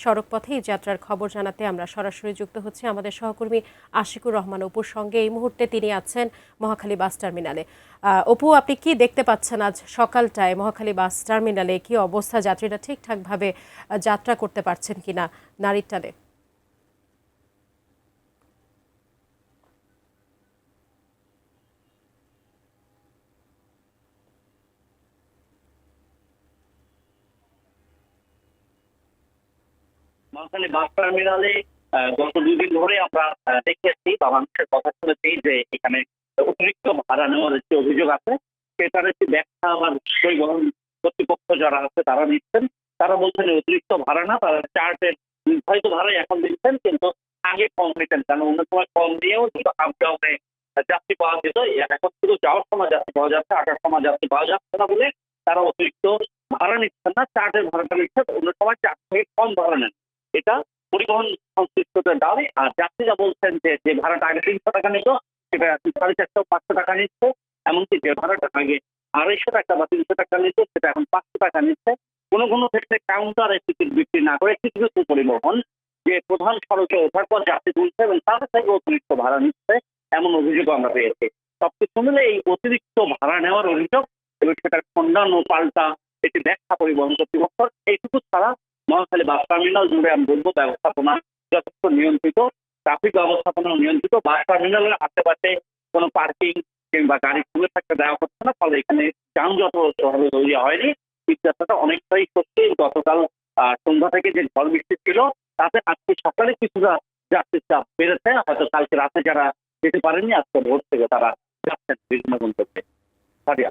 সড়ক পথে এই যাত্রার খবর জানাতে আমরা সরাসরি যুক্ত হচ্ছি আমাদের সহকর্মী আশিকুর রহমান অপুর সঙ্গে। এই মুহূর্তে তিনি আছেন মহাখালী বাস টার্মিনালে। অপু, আপনি কি দেখতে পাচ্ছেন আজ সকালটায় মহাখালী বাস টার্মিনালে? কি অবস্থা? যাত্রীরা ঠিকঠাকভাবে যাত্রা করতে পারছেন কিনা নারীর টানে? মহাখালী বাস টার্মিনালে গত 2 দিন ধরে আমরা দেখেছি বা মানুষের কথা শুনেছি যে এখানে অতিরিক্ত ভাড়া নেওয়ার একটি অভিযোগ আছে। সেটার একটি ব্যাখ্যা আমার পরিবহন কর্তৃপক্ষ যারা আছে তারা নিচ্ছেন। তারা বলছেন অতিরিক্ত ভাড়া না, তারা চার্টের নির্ধারিত ভাড়াই এখন দিচ্ছেন, কিন্তু আগে কম নিতেন, কারণ অন্য সময় কম দিয়েও কিন্তু আপ ডাউনে যাত্রী পাওয়া যেত। এখন শুধু যাওয়ার সময় যাত্রী পাওয়া যাচ্ছে, আসার সময় যাত্রী পাওয়া যাচ্ছে না বলে তারা অতিরিক্ত ভাড়া নিচ্ছেন না, চার্টের ভাড়াটা নিচ্ছেন। অন্য সময় চার্ট থেকে কম ভাড়া নেন। এটা পরিবহন সংশ্লিষ্টদের দাবি। আর যাত্রীরা বলছেন যে যে ভাড়াটা আগে 300 টাকা নিত সেটা এখন 450-500 টাকা নিচ্ছে। এমনকি যে ভাড়াটা আগে 250 টাকা বা 300 টাকা নিত সেটা এখন 500 টাকা নিচ্ছে। কোনো কোনো ক্ষেত্রে কাউন্টারে টিকিট বিক্রি না করে কিছু কিছু পরিবহন যে প্রধান সড়কে ওঠার পর যাত্রী তুলছে এবং তাদের থেকে অতিরিক্ত ভাড়া নিচ্ছে, এমন অভিযোগ আমরা পেয়েছি। সবকিছু মিলে এই অতিরিক্ত ভাড়া নেওয়ার অভিযোগ এবং সেটার খণ্ডন ও পাল্টা এটি ব্যাখ্যা পরিবহন কর্তৃপক্ষ। এইটুকু ছাড়া মহাখালী বাস টার্মিনাল জুড়ে আমি বলবো ব্যবস্থাপনা যথেষ্ট নিয়ন্ত্রিত, ট্রাফিক ব্যবস্থাপনা নিয়ন্ত্রিত। বাস টার্মিনালের আশেপাশে কোনো পার্কিং কিংবা গাড়ি খুলে থাকতে দেওয়া হচ্ছে না, ফলে এখানে যানজট ভাবে তৈরি হয়নি। শীতযাত্রাটা অনেকটাই সত্যি। গতকাল সন্ধ্যা থেকে যে ঝড় বৃষ্টি ছিল তাতে আজকে সকালে কিছুটা যাত্রীর চাপ বেড়েছে। হয়তো কালকে রাতে যারা যেতে পারেননি আজকে ভোর থেকে তারা যাচ্ছেন বিভিন্ন গন্তব্যে। সাদিয়া।